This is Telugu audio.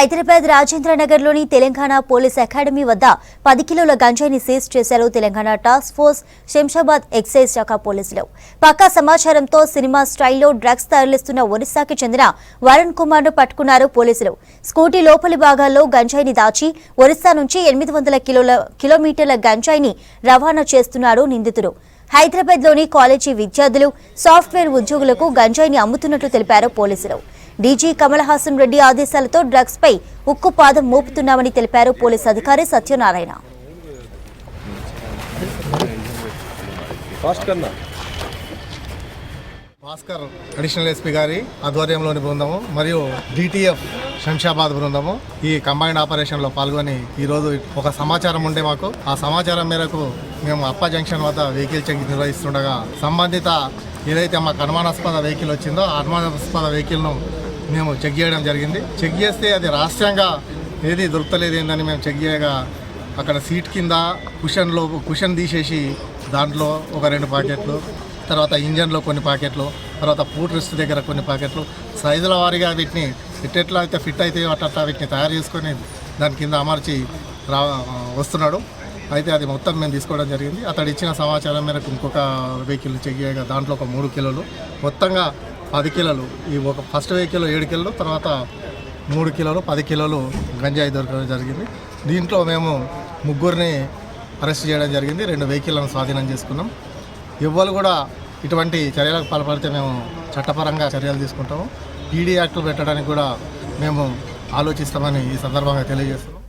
హైదరాబాద్ రాజేంద్రనగర్లోని తెలంగాణ పోలీస్ అకాడమీ వద్ద 10 కిలోల గంజాయిని సీజ్ చేశారు Telangana task force Shamshabad excise శాఖ పోలీసులు. పక్కా సమాచారంతో సినిమా స్టైల్లో డ్రగ్స్ తరలిస్తున్న ఒరిస్సాకి చెందిన వరుణ్ కుమార్ను పట్టుకున్నారు పోలీసులు. స్కూటీ లోపలి భాగాల్లో గంజాయిని దాచి ఒరిస్సా నుంచి 800 కిలోమీటర్ల గంజాయిని రవాణా చేస్తున్నారు నిందితుడు. హైదరాబాద్లోని కాలేజీ విద్యార్థులు, సాఫ్ట్వేర్ ఉద్యోగులకు గంజాయిని అమ్ముతున్నట్లు తెలిపారు పోలీసులు. డీజీ కమల్ హాసన్ రెడ్డి ఆదేశాలతో డ్రగ్స్ పై ఉక్కుపాదం మోపుతున్నామని తెలిపారు పోలీస్ అధికారి సత్యనారాయణ. భాస్కర్ అడిషనల్ ఎస్పీ గారి ఆధ్వర్యంలోని బృందము మరియు డిటిఎఫ్ శంషాబాద్ బృందము ఈ కంబైన్డ్ ఆపరేషన్లో పాల్గొని ఈరోజు ఒక సమాచారం ఉండే మాకు ఆ సమాచారం మేరకు మేము అప్ప జంక్షన్ వద్ద వెహికల్ చెక్ నిర్వహిస్తుండగా సంబంధిత ఏదైతే మాకు అనుమానాస్పద వెహికల్ వచ్చిందో ఆ అనుమానాస్పద వెహికల్ను మేము చెక్ చేయడం జరిగింది. చెక్ చేస్తే అది రహస్యంగా ఏది దొరకలేదు ఏందని మేము చెక్ చేయగా అక్కడ సీట్ కింద కుషన్ తీసేసి దాంట్లో ఒక 2 ప్యాకెట్లు, తర్వాత ఇంజన్లో కొన్ని ప్యాకెట్లు, తర్వాత ఫుట్ రెస్ట్ దగ్గర కొన్ని ప్యాకెట్లు సైజుల వారీగా వీటిని ఎట్లా అయితే ఫిట్ అయితే అట్లా వీటిని తయారు చేసుకొని దాని కింద అమర్చి వస్తున్నాడు. అయితే అది మొత్తం మేము తీసుకోవడం జరిగింది. అతడు ఇచ్చిన సమాచారం మేరకు ఇంకొక వెహికల్ చెక్ చేయగా దాంట్లో ఒక 3 కిలోలు, మొత్తంగా 10 కిలోలు. ఈ ఒక ఫస్ట్ వెహికల్ 7 కిలోలు, తర్వాత 3 కిలోలు 10 కిలోలు గంజాయి దొరకడం జరిగింది. దీంట్లో మేము 3గురిని అరెస్ట్ చేయడం జరిగింది. 2 వెహికల్లను స్వాధీనం చేసుకున్నాం. ఎవ్వరు కూడా ఇటువంటి చర్యలకు పాల్పడితే మేము చట్టపరంగా చర్యలు తీసుకుంటాము. పీడీ యాక్టులు పెట్టడానికి కూడా మేము ఆలోచిస్తామని ఈ సందర్భంగా తెలియజేస్తున్నాం.